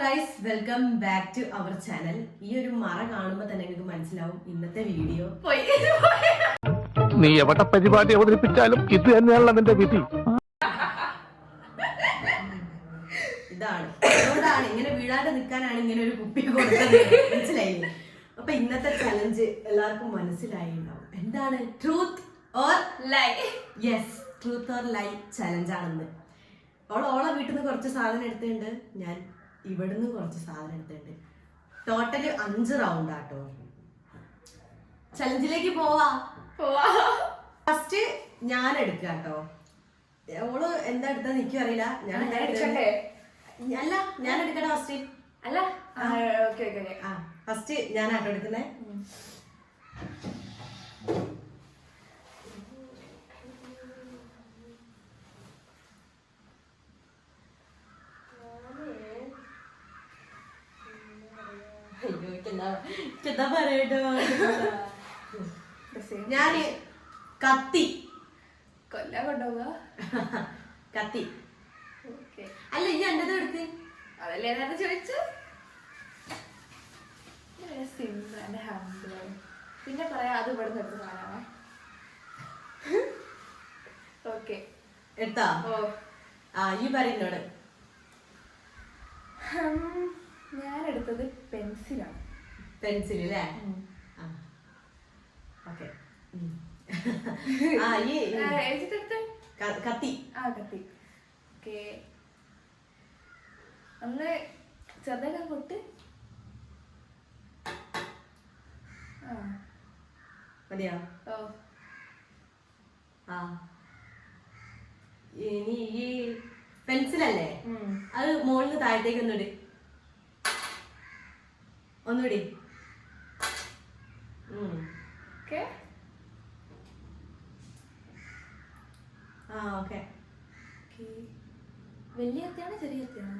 Guys, welcome back to our channel. ഈ ഒരു മറ കാണുമ്പോൾ തന്നെ നിങ്ങൾക്ക് മനസ്സിലാവും ഇന്നത്തെ വീഡിയോ നീ എവിടെ പരിപാടി അവതരിപ്പിച്ചാലും ഇത് തന്നെയാണല്ലോ നിന്റെ വിധി. ഇതാണ് അതുകൊണ്ടാണ് ഇങ്ങനെ വീഴാതെ നിൽക്കാനാണ് ഇങ്ങനെ ഒരു കുപ്പി കൊടുത്തത്. മനസ്സിലായില്ലേ? അപ്പൊ ഇന്നത്തെ ചലഞ്ച് എല്ലാവർക്കും മനസ്സിലായിണ്ടാവും. എന്താണ്? Truth or lie. Yes, truth or lie challenge ആണെന്ന്. ഓളെ വീട്ടിൽ നിന്ന് കുറച്ച് സാധനം എടുത്തിട്ടുണ്ട്, ഞാൻ ഇവിടുന്ന് കുറച്ച് സാധനം എടുത്തിട്ടുണ്ട്. ടോട്ടല് 5 റൗണ്ട് ആട്ടോ. ചലഞ്ചിലേക്ക് പോവാ. ഫസ്റ്റ് ഞാൻ എടുക്കുക കേട്ടോ. ഓള് എന്താ എടുത്തത് എനിക്കും അറിയില്ല. ഞാൻ അല്ല, ഞാൻ എടുക്കട്ടെ ഫസ്റ്റ്. അല്ല ഫസ്റ്റ് ഞാൻ ആട്ടോ എടുക്കുന്നേ. എന്താ പറയട്ടോ, ഞാന് കത്തി കൊല്ലാ കൊണ്ടുപോവാ. കത്തി അല്ല, ഇനി എന്റേത് എടുത്ത്. അതല്ലേ നേരത്തെ ചോദിച്ചു. പിന്നെ പറയാ അത് ഇവിടെ നിന്ന് എടുത്ത് സാധനമാ. ഓക്കെ എടുത്താ? ഈ പറയുന്നോട് ഞാൻ എടുത്തത് പെൻസിലാണ്. പെൻസിൽ അല്ലേ? ഓക്കെ. കത്തി. കത്തി. ഓക്കെ, ഒന്ന് ചെറുതായിട്ട് പൊട്ട്. മതിയോ? ഓ, ഇനി ഈ പെൻസിലല്ലേ, അത് മുകളിൽ താഴത്തേക്ക് ഒന്നിട്. ഒന്നുകൂടി. ഓക്കെ. വലിയ കത്തിയാണോ ചെറിയ കത്തിയാണോ?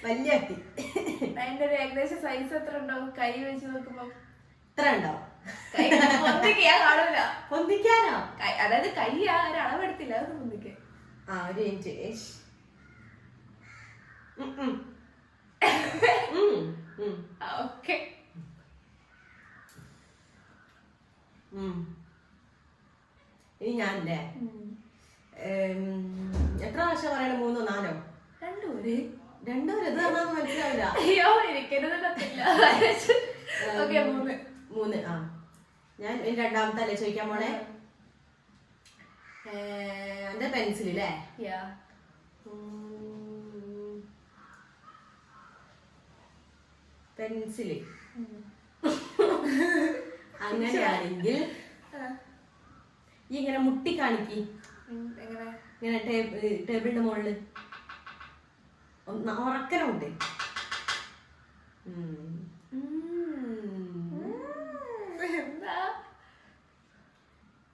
വലിയ കത്തി. അതിന്റെ ഒരു ഏകദേശം സൈസ് എത്ര ഉണ്ടാവും? കൈ വെച്ച് നോക്കുമ്പോ ഇത്ര ഉണ്ടാവും. കാണൂല. പൊന്തിക്കാനോ? അതായത് കൈ ഒരു അളവെടുത്തില്ല, അത് പൊന്തിക്കാൻ. ഒരു മിനിറ്റ്. ഓക്കെ. ഇനി ഞാനല്ലേ? എത്ര പ്രാവശ്യം പറയണ? 3 4? 2 ഇത് പറഞ്ഞാൽ മനസ്സിലാവില്ല. അയ്യോ, എനിക്കത് പറ്റില്ല. ഓക്കെ, 3. ഞാൻ രണ്ടാമത്തെ അല്ലേ ചോദിക്കാൻ പോണേ. എന്റെ പെൻസിൽ അല്ലേ? പെൻസില്. അങ്ങനെയാണെങ്കിൽ ഈ ഇങ്ങനെ മുട്ടി കാണിക്കി. ഇങ്ങനെ ടേബിളിന്റെ മുകളില് ഉറക്കനുണ്ട്.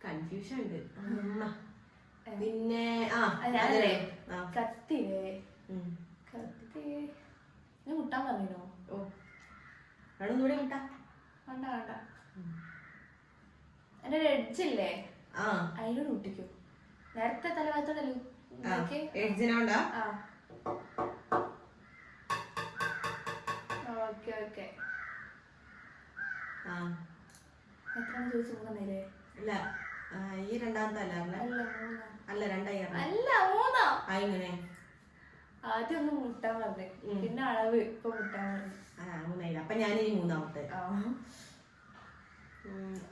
കൺഫ്യൂഷൻ ഉണ്ട്. പിന്നെ കത്തിലേ? കത്തി ഞാൻ മുട്ടാൻ പറഞ്ഞോ? ഒന്നുകൂടി മുട്ടാ. വേണ്ട വേണ്ട. എന്റെ ഒരു എഡ്ജില്ലേ, അതിനോട് മുട്ടിക്കോ. നേരത്തെ തലഭാഗത്തോടല്ലോ എഡ്ജിനോണ്ടാ? Okay okay. എത്രയാണ് ചോദിച്ചു? 3 ഇല്ല, ഈ രണ്ടാമത്തെ അല്ല. അല്ല, 2 അല്ല 3. ഇങ്ങനെ ആദ്യം ഒന്ന് മുട്ടാൻ പറഞ്ഞേ, പിന്നെ അളവ് ഇപ്പൊ മുട്ടാൻ പറഞ്ഞു. 3. അപ്പൊ ഞാനിനി 3ാമത്തെ.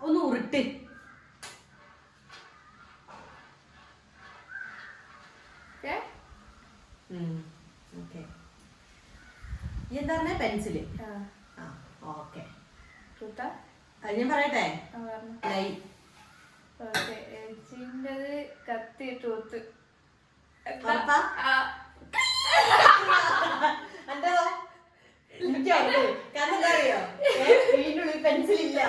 ഒന്ന് ഉരുട്ട്. ഓക്കെ. എന്താ പറഞ്ഞ? പെൻസില്. ഓക്കെ, ഞാൻ പറയട്ടെ. ലൈ. കത്തി. ട്രൂത്ത്. പെൻസിലില്ല.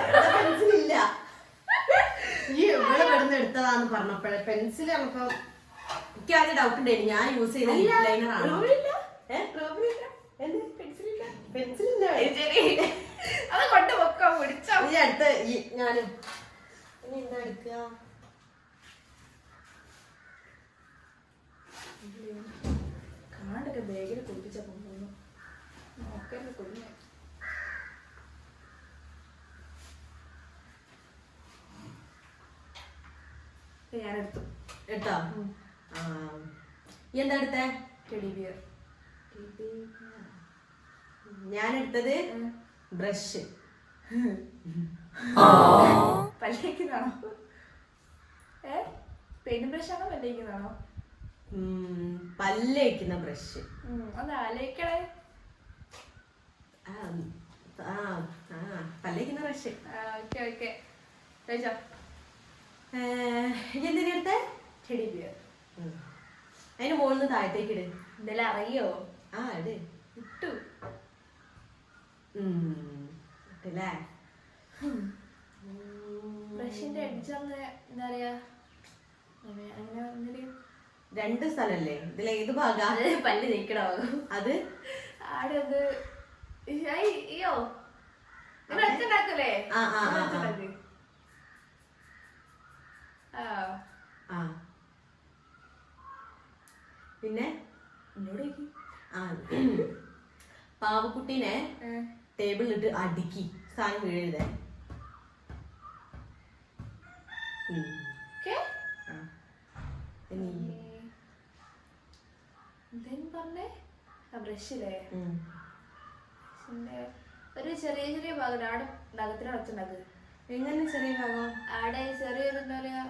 ഈ ഇവിടെ ഇവിടുന്ന് എടുത്തതാന്ന് പറഞ്ഞപ്പോഴേ പെൻസിൽ നമുക്ക് എനിക്ക് ആദ്യം ഡൗട്ട് ഉണ്ടായിരുന്നു. ഞാൻ യൂസ് ചെയ്ത ലൈനർ ആണ്. പെൻസിലില്ല. അത് കൊണ്ട് വെക്കാൻ പിടിച്ചോ. ഈ അടുത്ത് ഞാനും ഇനി എന്താ എടുക്കുക? ബേഗിൽ കുളിപ്പിച്ച കൊണ്ടുവന്നു നോക്കല്ലേ കുഞ്ഞ ഞാനെടുത്തു എടുത്തോ? ഈ എന്താ എടുത്തേ? Teddy bear. ഞാൻ എടുത്തത് ബ്രഷ്. പല്ലേക്കുന്നതാണോ? പെയിന്റ് ബ്രഷ് ആണോ പല്ലേക്കുന്നതാണോ? പല്ലേക്കുന്ന ബ്രഷ്. ഒന്ന് ആലോചിക്കണേ. പല്ലേക്കുന്ന ബ്രഷ്. ഓക്കെ ഓക്കെ കഴിച്ചോ. എന്തിനെടുത്തെ? Teddy bear. അതിന് മുകളിൽ നിന്ന് താഴത്തേക്ക് ഇട്. എന്തെല്ലാം അറിയോ? ഇട്. ഇട്ടു. ഇട്ടല്ലേ? ബ്രഷിന്റെ എഡ്ജൊന്ന് എന്താ പറയാ അങ്ങനെ രണ്ട് സ്ഥലല്ലേ? ഇതിൽ ഏത് ഭാഗ? പല്ല് തേക്കണ ഭാഗം. അത് ആടെ അത് അയ്യോ ഉണ്ടാക്കൂലേ? പിന്നെ പാവക്കുട്ടീനെ ടേബിളിലിട്ട് അടുക്കി സാധനം വീഴരുതേ. പറഞ്ഞേ ബ്രഷില്ലേ ഒരു ചെറിയ ചെറിയ ഭാഗം ആടെ നഖത്തിന് അടച്ചുണ്ടാക്കുക. എങ്ങനെ ചെറിയ ഭാഗം? ആടെ ചെറിയൊരു എന്താ പറയാ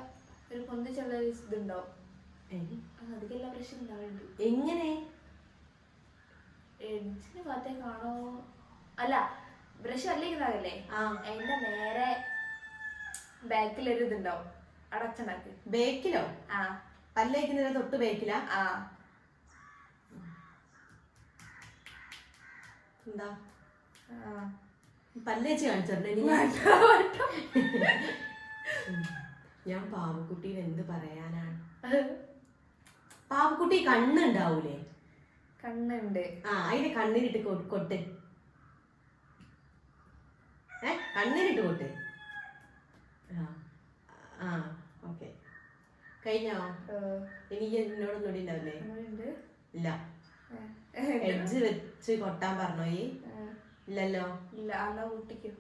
ഒരു പൊന്തിച്ചുള്ള ഇതുണ്ടാവും. അധികമെല്ലാം ബ്രഷ് ഉണ്ടാവുന്നുണ്ട്. എങ്ങനെ? എഡ്ജിന് ഭാഗത്തേക്കാണോ? അല്ല ബ്രഷ് അല്ലേക്കുന്നതല്ലേ അതിന്റെ നേരെ ബാക്കിലൊരു ഇതുണ്ടാവും അടച്ചുണ്ടാക്കി. ബേക്കിലോ? പല്ലേക്കുന്നതിന് തൊട്ട് ബേക്കിലാ? എന്താ പല്ലേച്ച് കാണിച്ചിട്ടുണ്ട്. ഞാൻ പാവക്കുട്ടീനെ എന്ത് പറയാനാണ്? പാവക്കുട്ടി കണ്ണുണ്ടാവൂലേ? കണ്ണുണ്ട്. അതിന് കണ്ണിനിട്ട് കൊട്ട്. കണ്ണിനിട്ട് കൊട്ട്. ഓക്കെ കഴിഞ്ഞോ? എനിക്ക് എന്നോടൊന്നും ഉണ്ടാവില്ലേ? ഇല്ല. എഡ്ജ് വെച്ച് കൊട്ടാൻ പറഞ്ഞോ? ഇല്ലല്ലോ. ഇല്ല. എന്നാ കുട്ടിക്കോ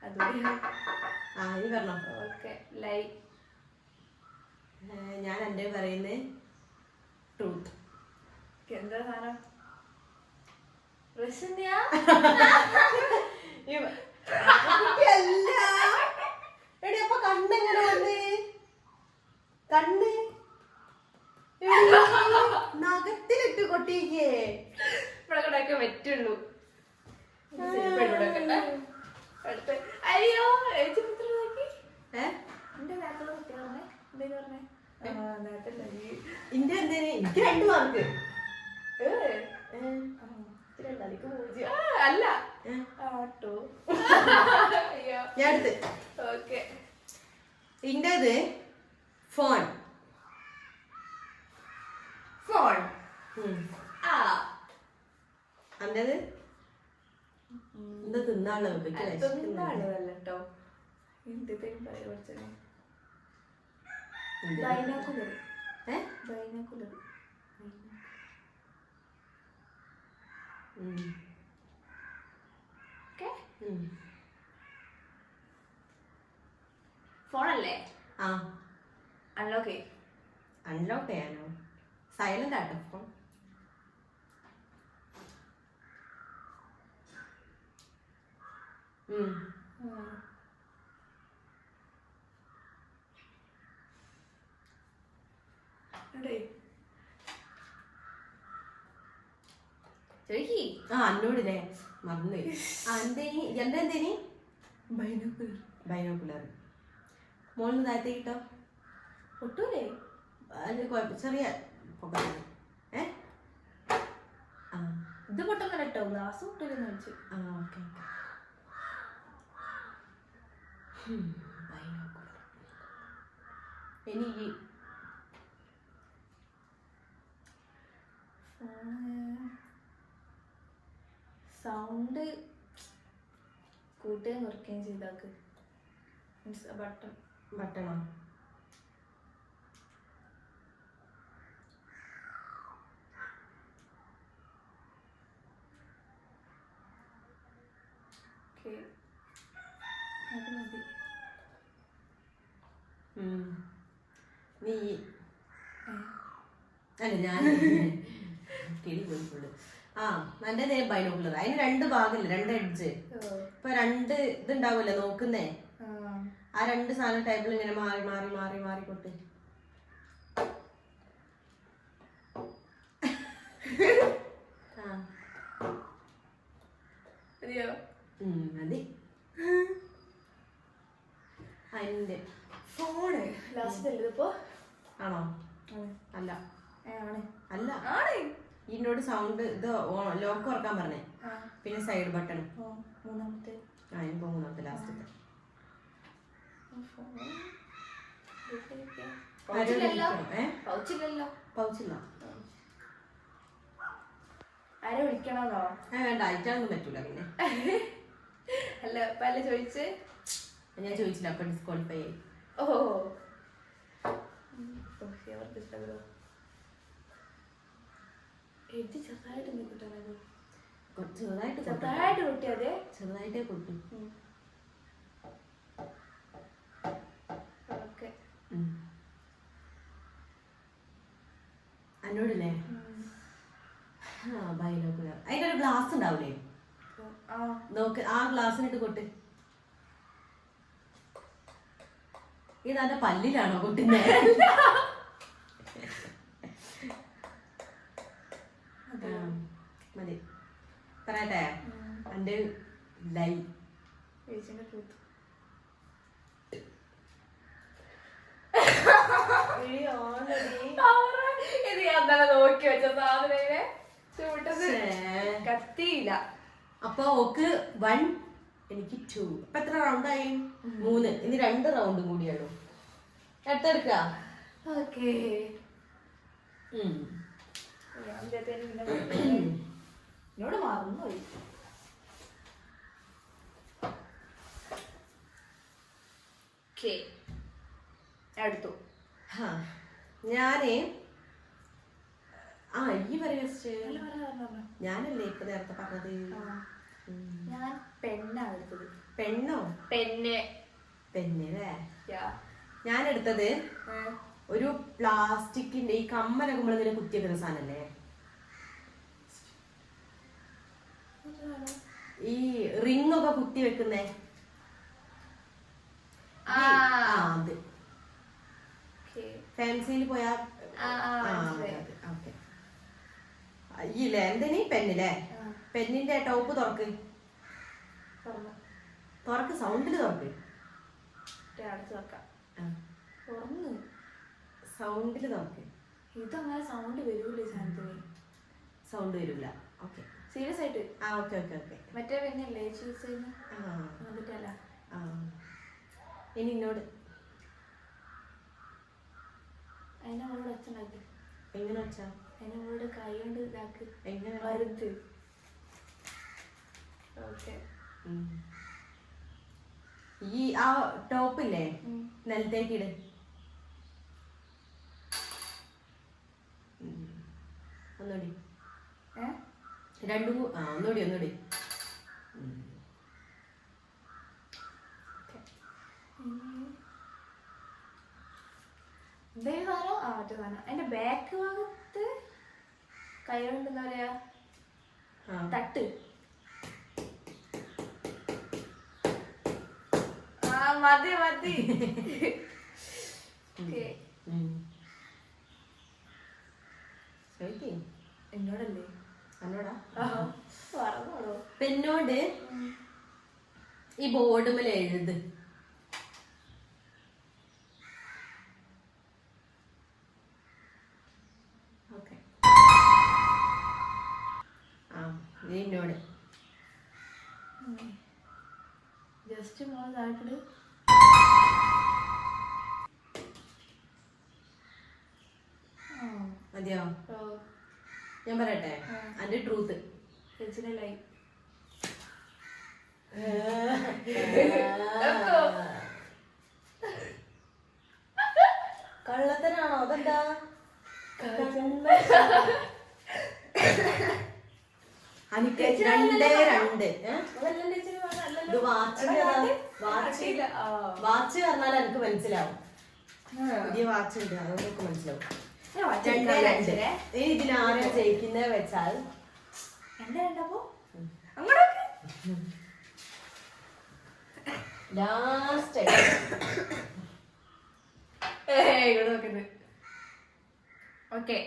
ഇനി പറഞ്ഞോ. ഓക്കെ ലൈ. ഞാൻ എന്റെ പറയുന്നത് ട്രൂത്ത്. എന്താ സാധനം? അപ്പൊ കണ്ണെങ്ങനെ വന്ന്? കണ്ണ് നഖത്തിലിട്ട് കൊട്ടിക്കേ ഇവിടെ പറ്റുള്ളൂ. അയ്യോ ഇന്റെ എന്തേന്? എനിക്ക് 2 മാർക്ക്. അല്ല ഞാൻ എടുത്ത്. ഓക്കെ ഇന്റേത് ഫോൺ. ഫോൺ. അന്റേത് എന്താ തിന്നാളോ? തിന്നാളല്ലോ. ബൈനാക്കുലർ. ബൈനാക്കുലർ. ഫോണല്ലേ? അൺലോക്ക് അൺലോക്ക് ചെയ്യാനോ? സൈലന്റ് ആട്ടോ ഫോൺ. അന്നോടില്ലേ മറന്നു. എന്തേനി എന്തേനി? ബൈനോക്കുലർ. മോളിന് താഴത്തേക്ക് കിട്ടോ? പൊട്ടൂലേ? ചെറിയ ഇത് പൊട്ടുന്ന കേട്ടോ. ഗ്ലാസ് പൊട്ടൂലെന്ന് വെച്ചു. ഓക്കെ. എനിക്ക് സൗണ്ട് കൂട്ടുകയും കുറയ്ക്കുകയും ചെയ്താക്ക്. മീൻസ് ബട്ടണോ? ഓക്കെ അത് മതി. നീ അല്ല ഞാൻ കിളി പോയിട്ടുണ്ട്. ആ എന്റെ ബൈനോക്കുലർ അതിന് 2 ഭാഗമില്ല, 2 എഡ്ജ്. ഇപ്പൊ 2 ഇതുണ്ടാവൂല്ലോ നോക്കുന്നേ, ആ 2 സാധനം ടേബിൾ ഇങ്ങനെ മാറി മാറി മാറി മാറി കൊട്ട്. മതി. അതിന്റെ ഫോണ് ലാസ്റ്റ് ഇപ്പോ ആണോ? അല്ല ആണ് അല്ല, ആണ്. ഇതിനോട് സൗണ്ട് ഇത് ലോക്ക് തുറക്കാൻ പറഞ്ഞേ, പിന്നെ സൈഡ് ബട്ടൺ. മൂന്നാമത്തെ അതിനിപ്പോ മൂന്നാമത്തെ ലാസ്റ്റത്തെ. പൗച്ചില്ല. ആരെ വിളിക്കണോ? വേണ്ട, അയച്ചാലൊന്നും പറ്റൂല. പിന്നെ അല്ല പല ചോദിച്ച് ഞാൻ ചോദിച്ചില്ല, അപ്പൊ ഡിസ്ക്വാളിഫൈ ആയി. ഓ അവർക്ക് ഇഷ്ടപ്പെടും. എഴുതി ചെറുതായിട്ട് കിട്ടണത്, ചെറുതായിട്ട് കിട്ടിയതേ, ചെറുതായിട്ടേ കൊട്ടു. ഓക്കെ എന്നോടില്ലേ ബൈനോക്കുലർ അതിന്റെ ഒരു ഗ്ലാസ് ഉണ്ടാവൂലേ, നോക്ക് ആ ഗ്ലാസ്സിനിട്ട് കൊട്ട്. ഇത് അതിന്റെ പല്ലിലാണോ കൊട്ടുന്നേ? മതി. പറയട്ടെ എന്റെ ലൈ നോക്കി വെച്ച സാധനം കത്തിയില്ല. അപ്പൊ ഓക്ക് 1 എനിക്ക് 2. അപ്പൊ എത്ര റൗണ്ടായി? 3. ഇനി 2 റൗണ്ടും കൂടിയുള്ളൂ. എടുത്തെടുക്ക. ഓക്കേ എന്നോട് മറന്നുപോയി. എടുത്തു. ഞാനേ ഈ പറയുക ഞാനല്ലേ ഇപ്പൊ നേരത്തെ പറഞ്ഞത്. ഞാൻ പെണ്ണാണ് എടുത്തത്. പെണ്ണോ? പെണ്ണല്ലേ? ഞാൻ എടുത്തത് ഒരു പ്ലാസ്റ്റിക്കിന്റെ ഈ കമ്മലൊക്കെ നമ്മളിങ്ങനെ കുത്തി വെക്കുന്ന സാധനല്ലേ, ഈ റിംഗ് ഒക്കെ കുത്തി വെക്കുന്നേ, അത് ഫാൻസിയിൽ പോയാ ഇല്ലേ എന്തിനീ പെന്നില്ലേ? പെന്നിന്റെ ടോപ്പ് തുറക്ക്, സൗണ്ടില് തുറക്ക്, സൗണ്ടില് തുറക്ക്. ഇതങ്ങനെ സൗണ്ട് വരൂലേ സാധനത്തിന്? സൗണ്ട് വരൂല. ഓക്കെ സീരിയസ് ആയിട്ട്. Okay okay okay. മറ്റേ പെണ്ണല്ലേ ചൂസ് ചെയ്യുന്നത്? ഇനി ഇന്നോട് അതിനോട് അച്ഛനാക്കി. എങ്ങനെ വെച്ചാ? അതിനോട് കൈ കൊണ്ട് ഇതാക്കി. എങ്ങനെ വരുത്ത്. ഓക്കെ. ഈ ആ ടോപ്പില്ലേ നിലത്തേക്ക് ഇട്. ഒന്നുകൂടി. ഒന്നുകൂടി. അതിന്റെ ബാക്ക് ഭാഗത്ത് കൈ കൊണ്ട് എന്താ പറയാ തട്ട്. മതി. എന്നോടല്ലേ? എന്നോടാ? പറഞ്ഞോളൂ. പെന്നോട് ഈ ബോർഡ് മേലെ എഴുത്. ഓക്കെ. എന്നോട് ജസ്റ്റ് മോൾ താഴ്ത്തിട്. മതിയോ? ഞാൻ പറയട്ടെ അതിന്റെ ട്രൂത്ത്. കള്ളത്തനാണോ? അതെന്താ? എനിക്ക് 2-2. ഇത് വാച്ചിന്റെ വാച്ച് പറഞ്ഞാൽ എനിക്ക് മനസ്സിലാവും. പുതിയ വാച്ച് ഉണ്ട്, അതൊക്കെ മനസ്സിലാവും. 2-2. ഇനി ഇതിനാരെ ജയിക്കുന്നത് വെച്ചാൽ ലാസ്റ്റ് ഓക്കെ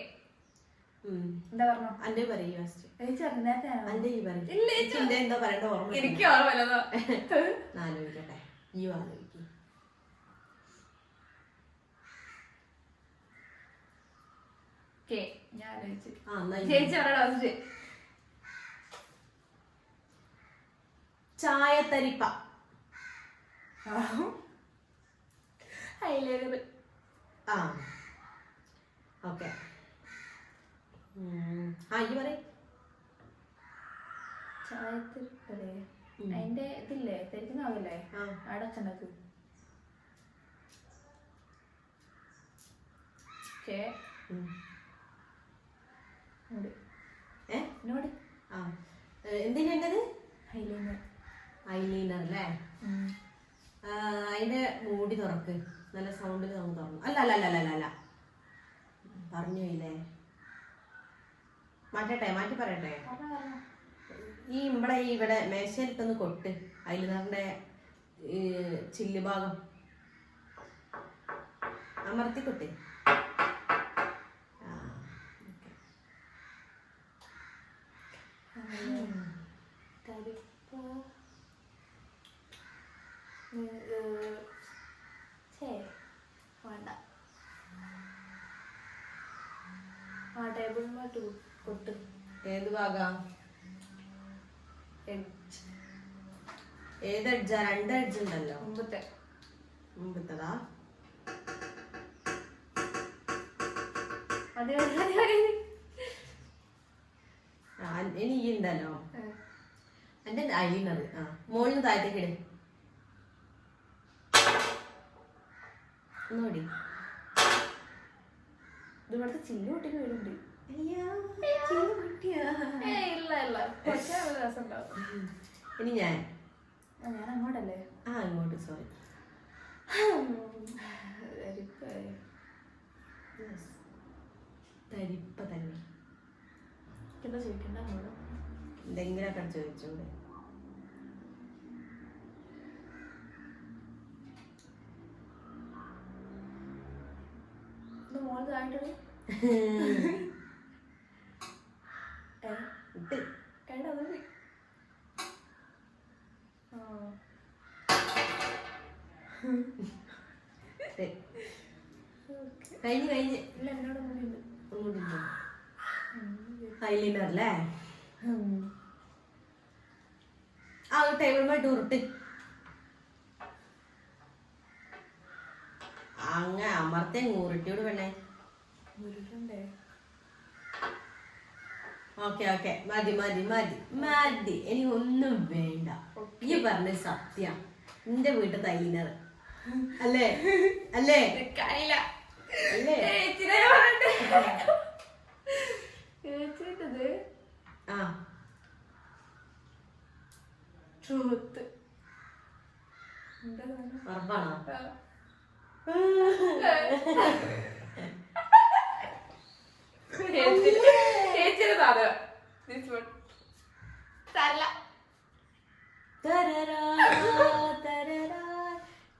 എന്താ പറഞ്ഞോ? അന്റെ പറയൂ ലാസ്റ്റ്. നേരത്തെ അന്റെ ഈ പറയും. എന്താ പറയണ്ട ഓർമ്മ. എനിക്ക് ഓർമ്മല്ലോ. ആലോചിക്കട്ടെ, ഈ ആലോചിക്കും. ഞാൻ ആലോചിച്ചു. ചേച്ചി ചായത്തരിപ്പ. ഹൈലൈറ്റർ. ആ ഓക്കെ. ഈ പറയും. ചായത്തരിപ്പല്ലേ? അതിന്റെ ഇതില്ലേ, തെരിക്കുന്നാവില്ലേ? അവിടെ ചെണ്ടക്ക്. എന്തിനേണ്ടത്? ഹൈലൈനർ. ഐലൈനർ അല്ലേ? അതിന്റെ മൂടി തുറക്ക്, നല്ല സൗണ്ടിൽ നമുക്ക് തുറന്നു. അല്ല അല്ല അല്ല അല്ല അല്ല പറഞ്ഞു ഇല്ലേ? മാറ്റി പറയട്ടെ. ഈ ഇവിടെ മേശയിലിട്ടൊന്ന് കൊട്ട്, ഐലൈനറിന്റെ ചില്ല് ഭാഗം അമർത്തി കൊട്ട്. ഏത് ഭാഗം? ഏത് എഡ്ജാ? 2 എഡ്ജ് ഉണ്ടല്ലോ. മുമ്പത്തതാ? ഇനി ഈ ഉണ്ടല്ലോ എന്റെ ഐലൈനർ. മോളിന് താഴത്തേക്ക് ഇട്. ഒന്നുകൂടി. ഇവിടുത്തെ ചില്ല് പൊട്ടിക്ക് വരുന്നുണ്ട്. ഇനി ഞാൻ അങ്ങോട്ടല്ലേ? അങ്ങോട്ട്. സോറി. തരിപ്പ തന്നെ. എന്താ ചോദിക്കണ്ട? എന്തെങ്കിലൊക്കെ ചോദിച്ചൂടെ? മോള് താഴെ കഴിഞ്ഞ് ഐലൈനർ അല്ലേ? ടേബിളുമായിട്ട് ഉരുട്ട്. അങ്ങ അമർത്തെ ഉരുട്ടിയോട് വേണേ. ഓക്കെ ഓക്കെ, മതി മതി മതി മതി. ഇനി ഒന്നും വേണ്ട. ഈ പറഞ്ഞ സത്യം. എന്റെ വീട്ടിൽ ഐലൈനർ അല്ലേ? അല്ലേ? അല്ലേ? ട്രൂത്ത്. ഉറപ്പാണോ?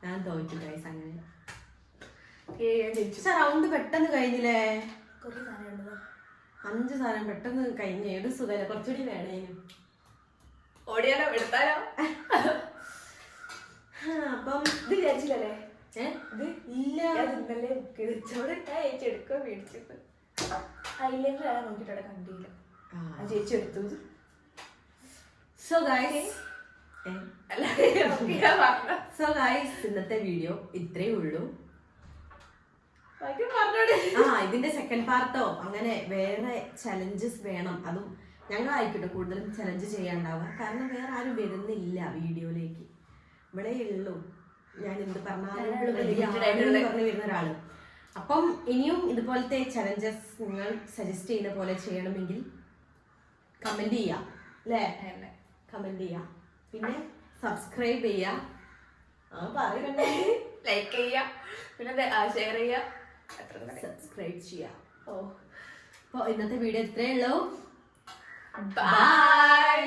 ഞാൻ തോറ്റു ഗൈസ്. അങ്ങനെ റൗണ്ട് പെട്ടെന്ന് കഴിഞ്ഞില്ലേ? 5 സാധനം പെട്ടെന്ന് കഴിഞ്ഞ. ഏത് സുഖല്ല, കുറച്ചുകൂടി വേണേനും. ഓടിയാലോ എടുത്താലോ? അപ്പം ഇത് വിചാരിച്ചില്ലല്ലേ? ഇത് ഇല്ല, ഇന്നലെ ബുക്ക് ചെയ്തോടെ എടുക്കുക മേടിച്ചത്. ഐലൈനർ നോക്കിയിട്ട് കണ്ടില്ല, ചേച്ചി എടുത്തു. സോ ഗൈസ് ഇന്നത്തെ വീഡിയോ ഇത്രയേ ഉള്ളൂ. ഇതിന്റെ സെക്കൻഡ് പാർട്ടോ അങ്ങനെ വേറെ ചലഞ്ചസ് വേണം, അതും ഞങ്ങളായിക്കോട്ടെ കൂടുതലും ചലഞ്ച് ചെയ്യാണ്ടാവുക. കാരണം വേറെ ആരും വരുന്നില്ല വീഡിയോയിലേക്ക്. ഇവിടെ ഉള്ളൂ ഞാൻ എന്ത് പറഞ്ഞാലും പറഞ്ഞു വരുന്ന ഒരാള്. അപ്പം ഇനിയും ഇതുപോലത്തെ ചലഞ്ചസ് നിങ്ങൾ സജസ്റ്റ് ചെയ്യുന്ന പോലെ ചെയ്യണമെങ്കിൽ കമന്റ് ചെയ്യാം അല്ലേ? കമന്റ് ചെയ്യാം. പിന്നെ സബ്സ്ക്രൈബ് ചെയ്യാ, പറയുന്നുണ്ട്, ലൈക്ക് ചെയ്യാ, പിന്നെ ഷെയർ ചെയ്യാ, സബ്സ്ക്രൈബ് ചെയ്യാ. ഓ അപ്പൊ ഇന്നത്തെ വീഡിയോ ഇത്രയേ ഉള്ളൂ. ബൈ.